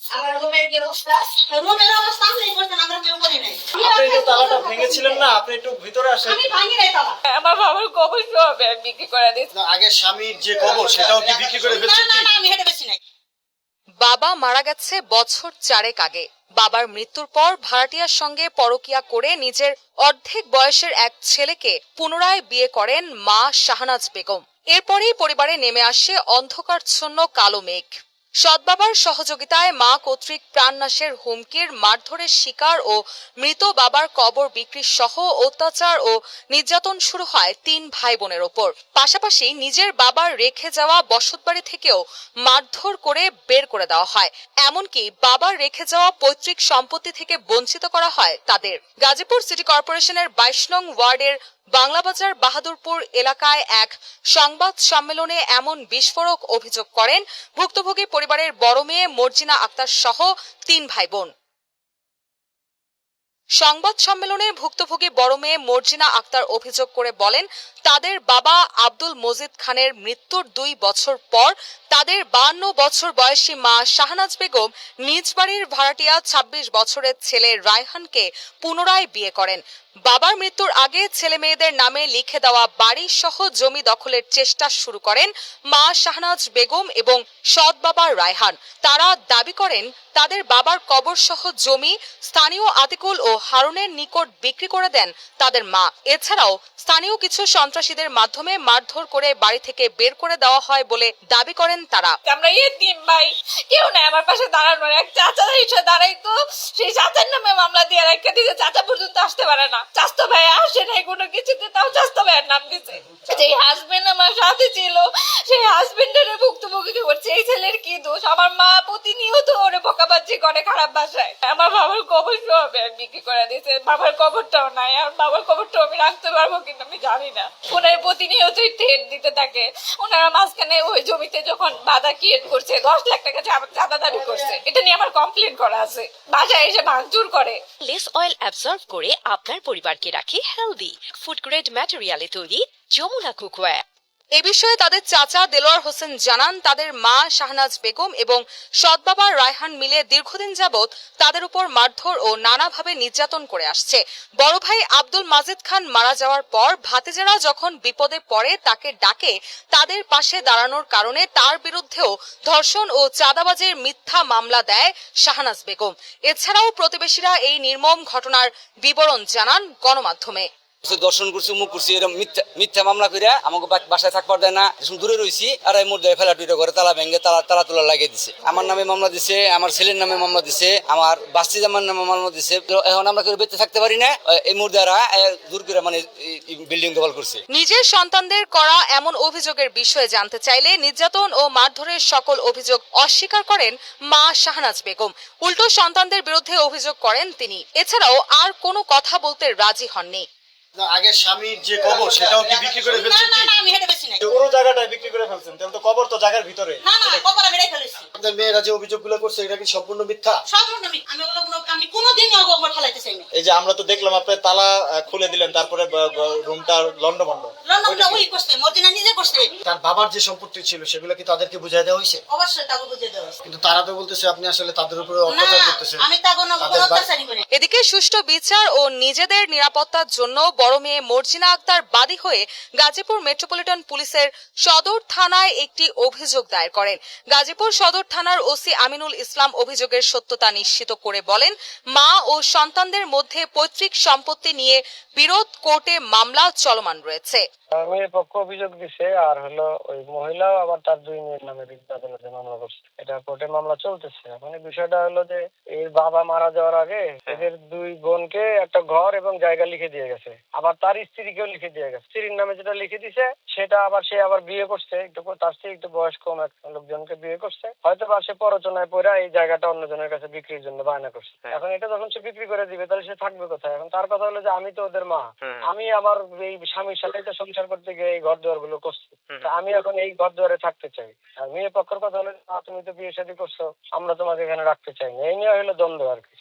আমার রুমের কি অবস্থা? রুমের অবস্থা আপনি করছেন, আমরা কেউ করি নাই। আপনি যে তালাটা ভেঙেছিলেন না, আপনি একটু ভিতরে আসেন। আমি ভাঙি নাই তালা। আমার বাবার কবর হবে আমি বিক্রি করে দিচ্ছি। আগে স্বামীর যে কবর সেটাও কি বিক্রি করে ফেলছেন কি? আমি হেঁটে বেশি নাই। বাবা মারা গেছে বছর 4 আগে। বাবার মৃত্যুর পর ভাড়াটিয়ার সঙ্গে পরকিয়া করে নিজের অর্ধেক বয়সের এক ছেলেকে পুনরায় বিয়ে করেন মা শাহনাজ বেগম। এরপরেই পরিবারে নেমে আসে অন্ধকারচ্ছন্ন কালো মেঘ। সৎবাবার সহযোগিতায় মা কর্তৃক প্রাণনাশের হুমকির, মারধরের শিকার ও মৃত বাবার কবর বিক্রি সহ অত্যাচার ও নির্যাতন শুরু হয় 3 ভাই বোনের ওপর। পাশাপাশি নিজের বাবার রেখে যাওয়া বসতবাড়ি থেকেও মারধর করে বের করে দেওয়া হয়। এমনকি বাবার রেখে যাওয়া পৈতৃক সম্পত্তি থেকে বঞ্চিত করা হয় তাদের। গাজীপুর সিটি কর্পোরেশনের 22 নং ওয়ার্ডের বাংলাবাজার বাহাদুরপুর এলাকায় এক সংবাদ সম্মেলনে এমন বিস্ফোরক অভিযোগ করেন ভুক্তভোগী পরিবারের বড় মেয়ে মর্জিনা আক্তার সহ 3 ভাই বোন। সংবাদ সম্মেলনে ভুক্তভোগী বড় মেয়ে মর্জিনা আক্তার অভিযোগ করে বলেন, তাদের বাবা আব্দুল মজিদ খানের মৃত্যুর 2 বছর পর তাদের 52 বছর বয়সী মা শাহনাজ বেগম নিজ বাড়ির ভাড়াটিয়া 26 বছরের ছেলে রায়হানকে পুনরায় বিয়ে করেন। বাবার মৃত্যুর আগে ছেলে মেয়েদের নামে লিখে দেওয়া বাড়ি সহ জমি দখলের চেষ্টা শুরু করেন মা শাহনাজ বেগম এবং সৎ বাবা রায়হান। তারা দাবি করেন তাদের বাবার কবর সহ জমি স্থানীয় আতিকুল ও হারুনের নিকট বিক্রি করে দেন তাদের মা। এছাড়াও স্থানীয় কিছু সন্ত্রাসীদের মাধ্যমে মারধর করে বাড়ি থেকে বের করে দেওয়া হয় বলে দাবি করেন তারা। আমরা তিন ভাই, কেউ নাই আমার পাশে দাঁড়ানোর। এক চাচা এসে দাঁড়াইতো, সেই চাচার নামে মামলা দিয়ে রেখে দিয়েছে। চাচা পর্যন্ত আসতে পারে না। চাচতো ভাই আসে নাই কোনো কিছুতে, তাও চাচতো ভাইয়ের নাম দিছে। যেই হাজবেন্ড আমার সাথে ছিল সেই হাজবেন্ডের ভুক্তভোগী করছে। এই ছেলের কি দোষ? আমার মা প্রতিনিয়ত ওরে বকাবাজি করে খারাপ ভাষায়। আমার বাবার কবর হবে আমি বিক্রি করে দিয়েছে। বাবার কবরটাও নাই, আর বাবার কবরটাও আমি রাখতে পারবো কিনা আমি জানি না। ওনার প্রতিনিয়তই ঠেট দিতে থাকে। ওনারা মাঝখানে ওই জমিতে যখন বাধা ক্রিয়েট করছে, 10 লাখ টাকা চাঁদা দাবি করছে। এটা নিয়ে আমার কমপ্লেন করা আছে। বাসায় এসে ভাঙচুর করে। লেস অয়েল অ্যাবজর্ব করে আপনার পরিবারকে রাখে হেলদি। ফুড গ্রেড ম্যাটেরিয়ালে তৈরি যমুনা কুকওয়্যার। এ বিষয়ে তাদের চাচা দেলোয়ার হোসেন জানান, তাদের মা শাহনাজ বেগম এবং সৎ বাবা রায়হান মিলে দীর্ঘদিন যাবৎ তাদের উপর মারধর ও নানাভাবে নির্যাতন করে আসছে। বড় ভাই আব্দুল মাজিদ খান মারা যাওয়ার পর ভাতিজারা যখন বিপদে পড়ে তাকে ডাকে তাদের পাশে দাঁড়ানোর কারণে তার বিরুদ্ধেও ধর্ষণ ও চাঁদাবাজির মিথ্যা মামলা দেয় শাহনাজ বেগম। এছাড়াও প্রতিবেশীরা এই নির্মম ঘটনার বিবরণ জানান গণমাধ্যমে। দর্শন করছি, মুখ করছি, এরকম মিথ্যা মামলা করে আমাকে বাসায় থাকবার দেয় না। দূরে রয়েছি আর এই মুহূর্তে ফেলা টুইটা করে তালা ভেঙে তালা তোলা লাগিয়ে দিছে। আমার নামে মামলা দিছে, আমার ছেলের নামে মামলা দিছে, আমার বাস্তি জামার নামে মামলা দিছে। এখন আমরা কেউ বেঁচে থাকতে পারি না। এই মুহূর্তে দূর করে মানে বিল্ডিং দখল করছে। নিজের সন্তানদের করা এমন অভিযোগের বিষয়ে জানতে চাইলে নির্যাতন ও মারধরের সকল অভিযোগ অস্বীকার করেন মা শাহনাজ বেগম। উল্টো সন্তানদের বিরুদ্ধে অভিযোগ করেন তিনি। এছাড়াও আর কোনো কথা বলতে রাজি হননি। আগে স্বামীর যে কবর সেটাও কি বিক্রি করে ফেলছেন কি? আমি হেঁটে বেশি নাই। পুরো জায়গাটাই বিক্রি করে ফেলছেন, তাহলে তো কবর তো জায়গার ভিতরে। না কবর আমি রেখে ফেলেছি। আপনাদের মেয়েরা যে অভিযোগগুলো করছে এটা কি সম্পূর্ণ মিথ্যা? সম্পূর্ণ আমি আমি কোনোদিন কবর ফেলাইতে চাই না। এই যে আমরা তো দেখলাম আপনি তালা খুলে দিলেন, তারপরে রুমটা লন্ডভন্ড। লন্ডনটা ওই করছে, মর্জিনা নিজে করছে। তার বাবার যে সম্পত্তি ছিল সেগুলো কি তাদেরকে বুঝাই দেওয়া হয়েছে? অবশ্যই তাকে বুঝিয়ে দেওয়া হয়েছে। কিন্তু তারা তো বলতেছে আপনি আসলে তাদের উপরে না, অত্যাচার করতেছেন। আমি তা কোনো অত্যাচারই করি না। এদিকে সুষ্ঠু বিচার ও নিজেদের নিরাপত্তার জন্য বড় মেয়ে মর্জিনা আক্তার বাদী হয়ে গাজীপুর মেট্রোপলিটন পুলিশের সদর থানায় একটি অভিযোগ দায়ের করেন। গাজীপুর সদর থানার ওসি আমিনুল ইসলাম অভিযোগের সত্যতা নিশ্চিত করে বলেন, মা ও সন্তানদের মধ্যে পৈতৃক সম্পত্তি নিয়ে বিরোধ কোর্টে মামলা চলমান রয়েছে। মেয়ের পক্ষ অভিযোগ দিছে, আর হলো ওই মহিলাও আবার তার 2 মেয়ের নামে আদালতে মামলা করছে। এটা কোর্টে মামলা চলতেছে। মানে বিষয়টা হলো যে এর বাবা মারা যাওয়ার আগে এদের 2 বোনকে একটা ঘর এবং জায়গা লিখে দিয়ে গেছে, আবার তার স্ত্রীকেও লিখে দিয়ে গেছে। স্ত্রীর নামে যেটা লিখে দিছে সেটা আবার সে আবার বিয়ে করছে, তার চেয়ে একটু বয়স কম এক লোকজনকে বিয়ে করছে। হয়তো বা সে প্ররোচনায় পড়ে এই জায়গাটা অন্যজনের কাছে বিক্রির জন্য বায়না করছে। এখন এটা যখন সে বিক্রি করে দিবে তাহলে সে থাকবে কোথায়? এখন তার কথা হলো যে আমি তো ওদের মা, আমি আমার এই স্বামীর সাথে তো সংসার করতে গিয়ে এই ঘর দুয়ার গুলো করছি, আমি এখন এই ঘর দুয়ারে থাকতে চাই। আর মেয়ের পক্ষের কথা হলো তুমি তো বিয়ে শাদী করছো, আমরা তোমাকে এখানে রাখতে চাই না। এই নিয়ে হলো দ্বন্দ্ব আর কি।